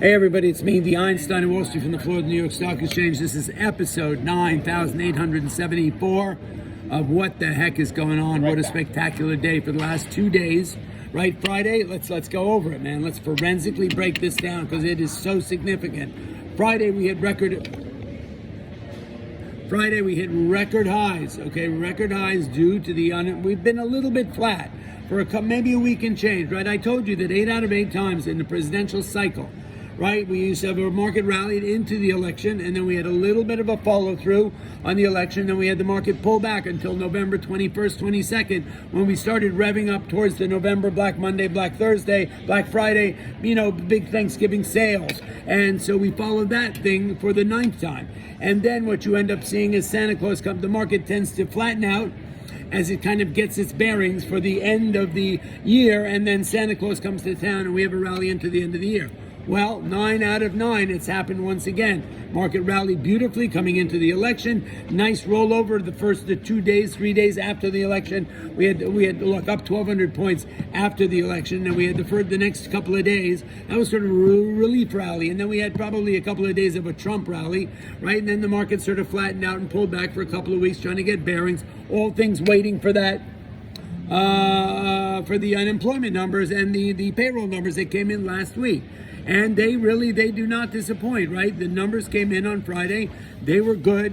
Hey everybody, it's me, the Einstein of Wall Street from the floor of the New York Stock Exchange. This is episode 9,874 of What the Heck is Going On. What a spectacular day for the last 2 days. Right, Friday, let's go over it, man. Let's forensically break this down because it is so significant. Friday we hit record highs, okay? Record highs due to we've been a little bit flat for maybe a week and change, right? I told you that 8 out of 8 times in the presidential cycle, right, we used to have a market rallied into the election, and then we had a little bit of a follow-through on the election, then we had the market pull back until November 21st, 22nd, when we started revving up towards the November Black Monday, Black Thursday, Black Friday, big Thanksgiving sales. And so we followed that thing for the 9th time. And then what you end up seeing is Santa Claus come. The market tends to flatten out as it kind of gets its bearings for the end of the year, and then Santa Claus comes to town and we have a rally into the end of the year. Well, 9 out of 9, it's happened once again. Market rallied beautifully coming into the election. Nice rollover the 2 days, 3 days after the election. We had look up 1,200 points after the election, and we had the next couple of days. That was sort of a relief rally, and then we had probably a couple of days of a Trump rally, right? And then the market sort of flattened out and pulled back for a couple of weeks, trying to get bearings. All things waiting for that. For the unemployment numbers and the payroll numbers that came in last week. And they do not disappoint, right? The numbers came in on Friday. They were good,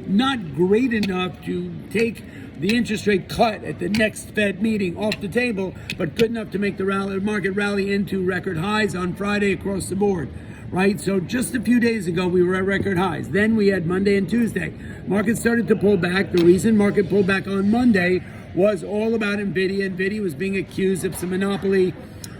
not great enough to take the interest rate cut at the next Fed meeting off the table, but good enough to make the market rally into record highs on Friday across the board. Right, so just a few days ago we were at record highs. Then we had Monday and Tuesday. Market started to pull back. The reason market pulled back on Monday was all about NVIDIA. NVIDIA was being accused of some monopoly,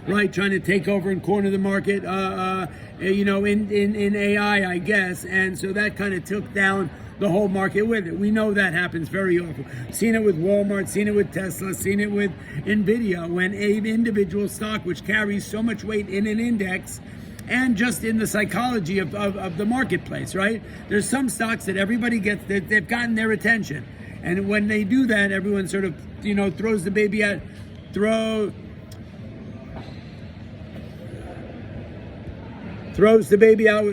right, trying to take over and corner the market, in AI, I guess. And so that kind of took down the whole market with it. We know that happens very often. Seen it with Walmart, seen it with Tesla, seen it with NVIDIA, when an individual stock, which carries so much weight in an index, and just in the psychology of the marketplace, right? There's some stocks that everybody gets, that they've gotten their attention. And when they do that, everyone sort of, throws the baby out, throws the baby out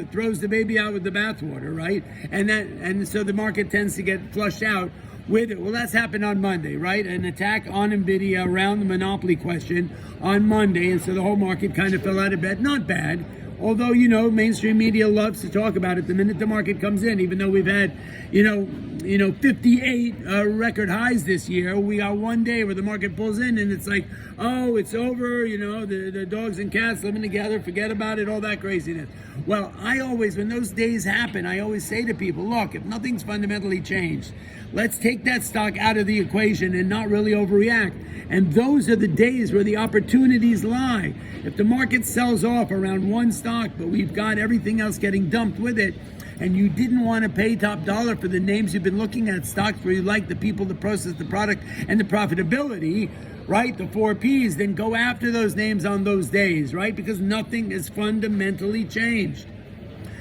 with the bathwater, right? And so the market tends to get flushed out with it. Well, that's happened on Monday, right? An attack on NVIDIA around the monopoly question on Monday, and so the whole market kind of fell out of bed. Not bad. Although, mainstream media loves to talk about it the minute the market comes in, even though we've had, 58 record highs this year. We got one day where the market pulls in and it's like, oh, it's over, the dogs and cats living together, forget about it, all that craziness. Well, when those days happen, I always say to people, look, if nothing's fundamentally changed, let's take that stock out of the equation and not really overreact. And those are the days where the opportunities lie. If the market sells off around one stock, but we've got everything else getting dumped with it, and you didn't want to pay top dollar for the names you've been looking at, stocks where you like the people, the process, the product, and the profitability, right, the 4 Ps, then go after those names on those days, right? Because nothing is fundamentally changed.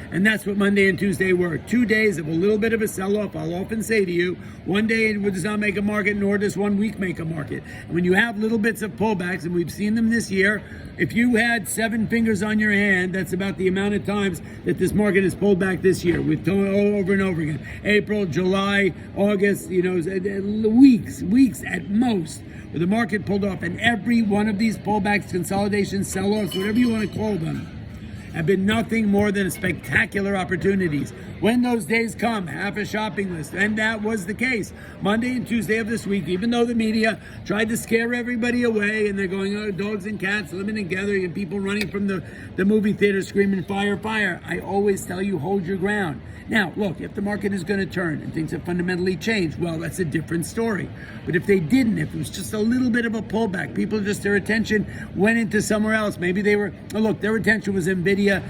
And that's what Monday and Tuesday were. 2 days of a little bit of a sell-off. I'll often say to you, one day does not make a market, nor does 1 week make a market. And when you have little bits of pullbacks, and we've seen them this year, if you had 7 fingers on your hand, that's about the amount of times that this market has pulled back this year. We've told it over and over again. April, July, August, weeks at most, where the market pulled off. And every one of these pullbacks, consolidations, sell-offs, whatever you want to call them, have been nothing more than spectacular opportunities. When those days come, half a shopping list. And that was the case. Monday and Tuesday of this week, even though the media tried to scare everybody away, and they're going, oh, dogs and cats living together, and people running from the movie theater screaming, fire, fire. I always tell you, hold your ground. Now, look, if the market is going to turn and things have fundamentally changed, well, that's a different story. But if they didn't, if it was just a little bit of a pullback, their attention went into somewhere else. Maybe their attention was NVIDIA,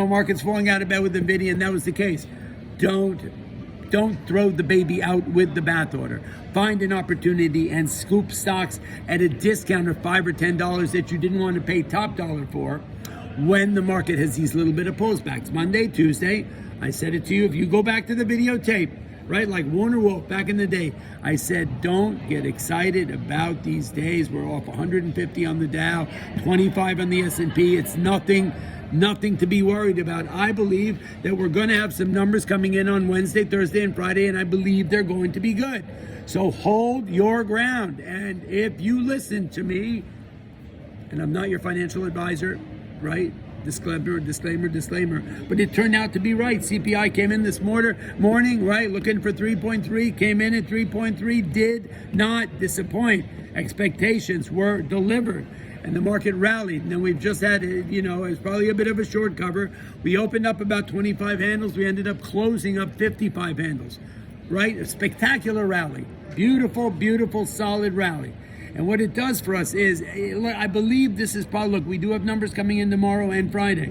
markets falling out of bed with NVIDIA, and that was the case. Don't throw the baby out with the bathwater. Find an opportunity and scoop stocks at a discount of $5 or $10 that you didn't want to pay top dollar for when the market has these little bit of pullbacks. Monday, Tuesday, I said it to you. If you go back to the videotape, right? Like Warner Wolf back in the day. I said, don't get excited about these days. We're off 150 on the Dow, 25 on the S&P. It's nothing Nothing to be worried about. I believe that we're going to have some numbers coming in on Wednesday, Thursday, and Friday, and I believe they're going to be good. So hold your ground. And if you listen to me, and I'm not your financial advisor, right? Disclaimer, disclaimer, disclaimer. But it turned out to be right. CPI came in this morning, right? Looking for 3.3, came in at 3.3, did not disappoint. Expectations were delivered, and the market rallied. And then we've just had, it's probably a bit of a short cover. We opened up about 25 handles. We ended up closing up 55 handles, right? A spectacular rally. Beautiful, beautiful, solid rally. And what it does for us is, I believe this is probably, look, we do have numbers coming in tomorrow and Friday,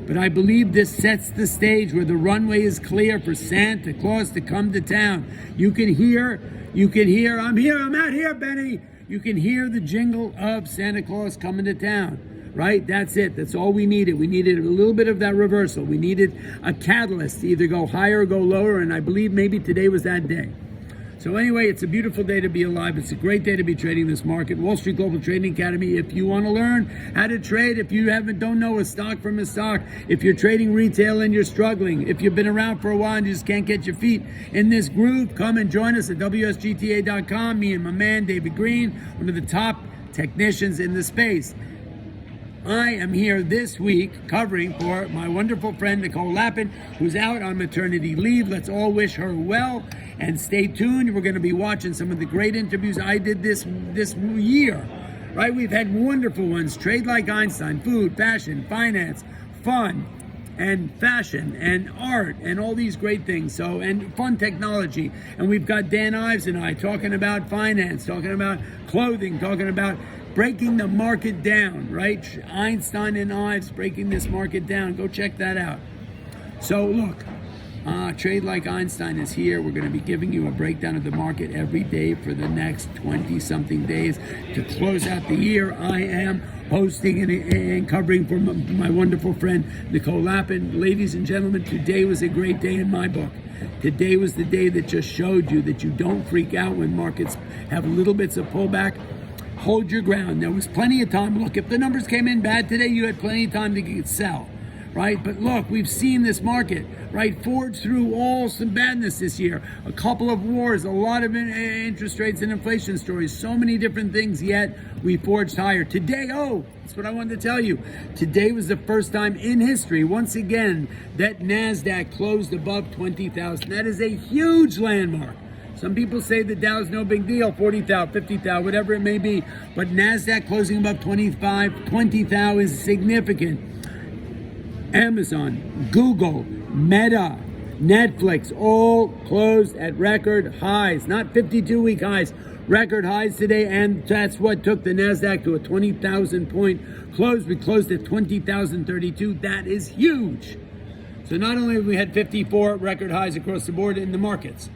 but I believe this sets the stage where the runway is clear for Santa Claus to come to town. You can hear, I'm out here, Benny. You can hear the jingle of Santa Claus coming to town, right? That's it. That's all we needed. We needed a little bit of that reversal. We needed a catalyst to either go higher or go lower, and I believe maybe today was that day. So anyway, it's a beautiful day to be alive. It's a great day to be trading this market. Wall Street Global Trading Academy. If you want to learn how to trade, if you don't know a stock from a stock, if you're trading retail and you're struggling, if you've been around for a while and you just can't get your feet in this groove, come and join us at WSGTA.com. Me and my man, David Green, one of the top technicians in the space. I am here this week covering for my wonderful friend Nicole Lappin, who's out on maternity leave. Let's all wish her well, and stay tuned. We're going to be watching some of the great interviews I did this year, right? We've had wonderful ones. Trade Like Einstein, food, fashion, finance, fun, and fashion, and art, and all these great things. So, and fun technology. And we've got Dan Ives and I talking about finance, talking about clothing, talking about breaking the market down, right? Einstein and Ives breaking this market down. Go check that out. So look, Trade Like Einstein is here. We're going to be giving you a breakdown of the market every day for the next 20-something days. To close out the year, I am hosting and covering for my wonderful friend Nicole Lappin. Ladies and gentlemen, today was a great day in my book. Today was the day that just showed you that you don't freak out when markets have little bits of pullback. Hold your ground. There was plenty of time. Look, if the numbers came in bad today, you had plenty of time to sell, right? But look, we've seen this market, right, forge through all some badness this year. A couple of wars, a lot of interest rates and inflation stories, so many different things, yet we forged higher. Today, that's what I wanted to tell you. Today was the first time in history, once again, that Nasdaq closed above 20,000. That is a huge landmark. Some people say the Dow's no big deal, 40,000, 50,000, whatever it may be. But Nasdaq closing above 20,000 is significant. Amazon, Google, Meta, Netflix, all closed at record highs. Not 52-week highs, record highs today. And that's what took the Nasdaq to a 20,000 point close. We closed at 20,032. That is huge. So not only have we had 54 record highs across the board in the markets,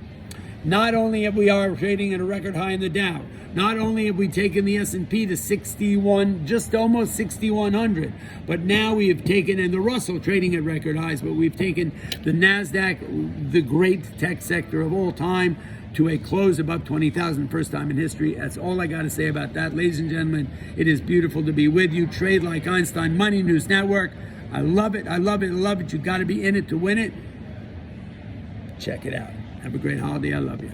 not only have we are trading at a record high in the Dow, not only have we taken the S&P to 61, just almost 6,100, but now we have taken, and the Russell trading at record highs, but we've taken the Nasdaq, the great tech sector of all time, to a close above 20,000, first time in history. That's all I got to say about that. Ladies and gentlemen, it is beautiful to be with you. Trade Like Einstein, Money News Network. I love it. I love it. I love it. You got to be in it to win it. Check it out. Have a great holiday. I love you.